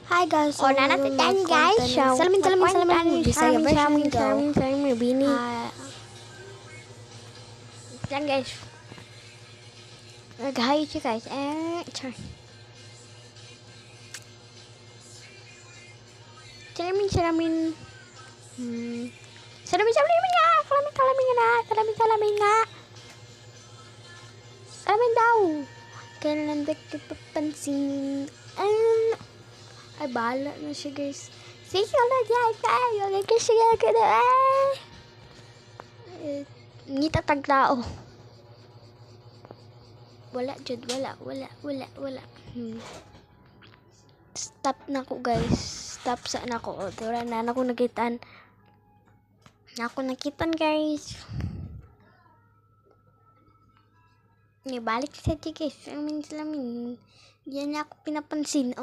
Hi guys, O, natin tayo guys. Salamin, Bisaya version daw. Bini. Ah, Yan guys. Nag-hi siya guys. Sorry. Salamin. Salamin nga. Salamin nga. Salamin daw. Kailan ba kita papansin? Ay, bahala na siya guys. Sige na dyan tayo. Kasi ka na ngita tagtao. Wala jud, wala. Stop na ko guys. Stop sa na ko. Tura na ako nakitan. Guys. Balik sa guys. Salamin. Diyan na ako pinapansin.